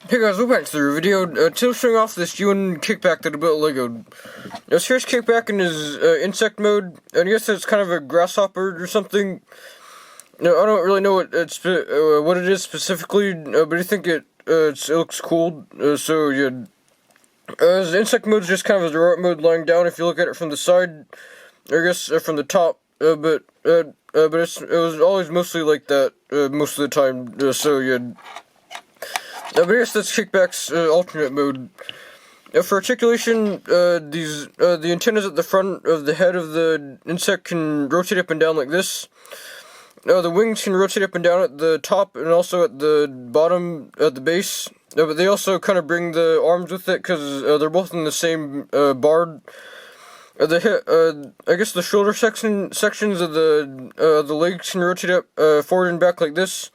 Hey guys, welcome back to the video. Today showing off this G1 Kickback that I built Lego. Now here's Kickback in his insect mode, and I guess it's kind of a grasshopper or something. No, I don't really know what it is specifically, but I think it looks cool. So yeah, his insect mode is just kind of his robot mode lying down. If you look at it from the side, or I guess from the top, but it was always mostly like that most of the time. So yeah. But I guess that's Kickback's alternate mode. For articulation, the antennas at the front of the head of the insect can rotate up and down like this. The wings can rotate up and down at the top and also at the bottom, at the base. But they also kind of bring the arms with it because they're both in the same bar. I guess the shoulder sections of the legs can rotate up forward and back like this.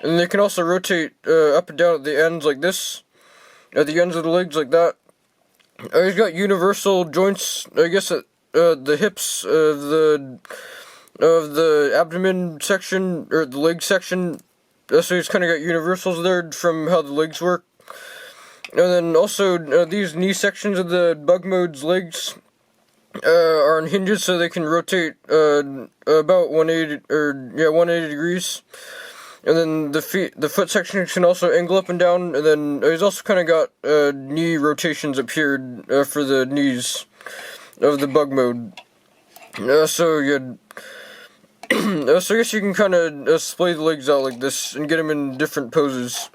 And they can also rotate up and down at the ends like this. At the ends of the legs like that. He's got universal joints, I guess, at the hips of the abdomen section, or the leg section. So he's kind of got universals there from how the legs work. And then also, these knee sections of the bug mode's legs are on hinges so they can rotate about 180 degrees. And then the foot section can also angle up and down, and then he's also kind of got knee rotations up here for the knees of the bug mode. So yeah, so I guess you can kind of splay the legs out like this and get them in different poses.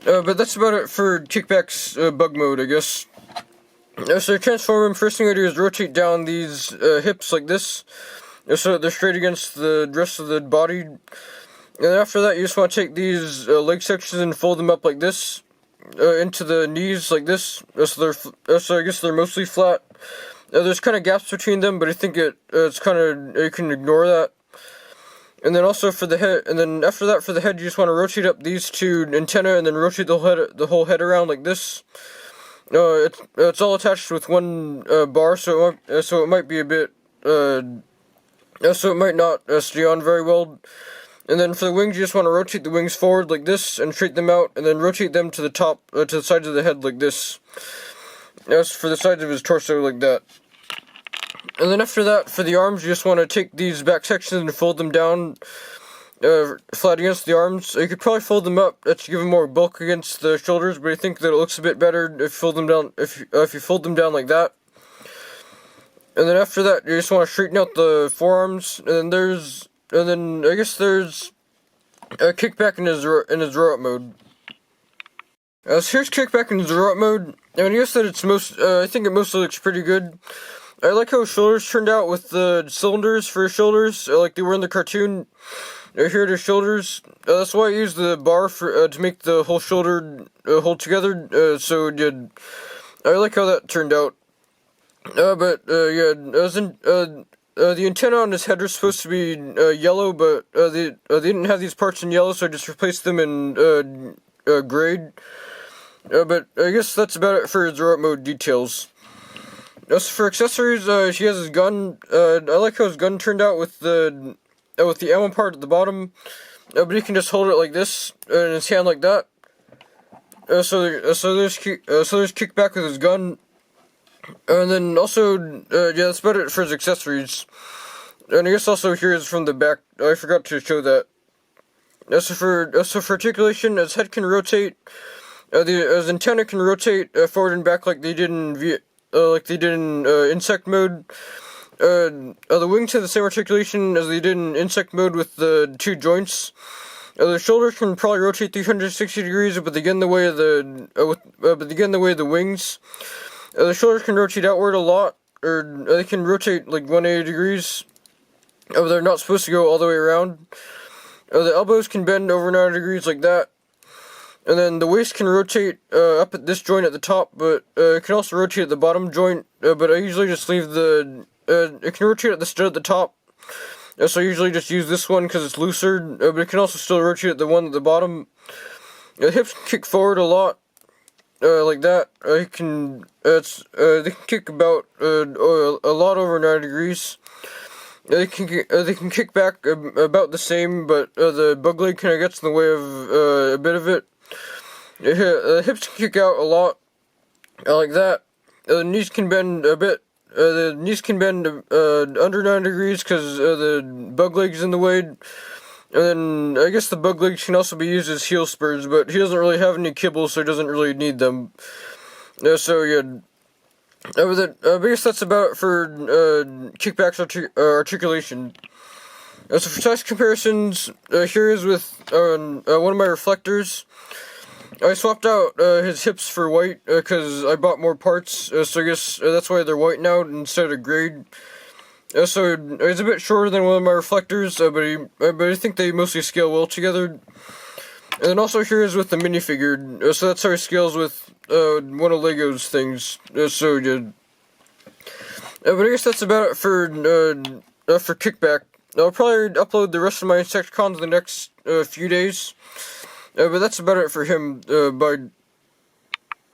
But that's about it for Kickback's bug mode, I guess. So to transform him, first thing I do is rotate down these hips like this, so that they're straight against the rest of the body. And after that, you just want to take these leg sections and fold them up like this into the knees like this. So I guess they're mostly flat. There's kind of gaps between them, but I think it's kind of, you can ignore that. And then also for the head, and then after that for the head, you just want to rotate up these two antennae and then rotate the whole head around like this. It's all attached with one bar, so it might be a bit so it might not stay on very well. And then for the wings, you just want to rotate the wings forward like this and straighten them out, and then rotate them to the top, to the sides of the head like this. As for the sides of his torso like that. And then after that, for the arms, you just want to take these back sections and fold them down flat against the arms. You could probably fold them up to give them more bulk against the shoulders, but I think that it looks a bit better if you fold them down. If you fold them down like that. And then after that, you just want to straighten out the forearms, and then I guess there's a Kickback in his robot mode. So here's Kickback in his robot mode. I guess that I think it mostly looks pretty good. I like how his shoulders turned out with the cylinders for his shoulders, like they were in the cartoon. Here are his shoulders. That's why I used the bar to make the whole shoulder hold together. So yeah, I like how that turned out. The antenna on his head was supposed to be yellow, but they didn't have these parts in yellow, so I just replaced them in gray. But I guess that's about it for his robot mode details. As for accessories, he has his gun. I like how his gun turned out with the ammo part at the bottom. But he can just hold it like this in his hand like that. So there's Kickback with his gun. And then also, that's about it for his accessories. And I guess also here is from the back. I forgot to show that. So for articulation, his head can rotate. His antenna can rotate forward and back like they did in insect mode. The wings have the same articulation as they did in insect mode with the two joints. The shoulders can probably rotate 360 degrees, but they get in the way of the wings. The shoulders can rotate outward a lot, or they can rotate like 180 degrees. They're not supposed to go all the way around. The elbows can bend over 90 degrees like that. And then the waist can rotate up at this joint at the top, but it can also rotate at the bottom joint. But I usually just leave it can rotate at the stud at the top. So I usually just use this one because it's looser, but it can also still rotate at the one at the bottom. The hips can kick forward a lot. Like that, they can kick about a lot over 90 degrees. They can kick back about the same, but the bug leg kind of gets in the way of a bit of it. Hips can kick out a lot, like that. The knees can bend a bit. The knees can bend under 9 degrees because the bug leg's in the way. And then I guess the bug legs can also be used as heel spurs, but he doesn't really have any kibble, so he doesn't really need them. So yeah. I guess that's about it for Kickback's articulation. So for size comparisons, here is with one of my reflectors. I swapped out his hips for white because I bought more parts, so I guess that's why they're white now instead of grayed. So he's a bit shorter than one of my reflectors, but I think they mostly scale well together. And then also here is with the minifigure, so that's how he scales with one of Lego's things. So good. But I guess that's about it for Kickback. I'll probably upload the rest of my insecticons in the next few days. But that's about it for him. Bye.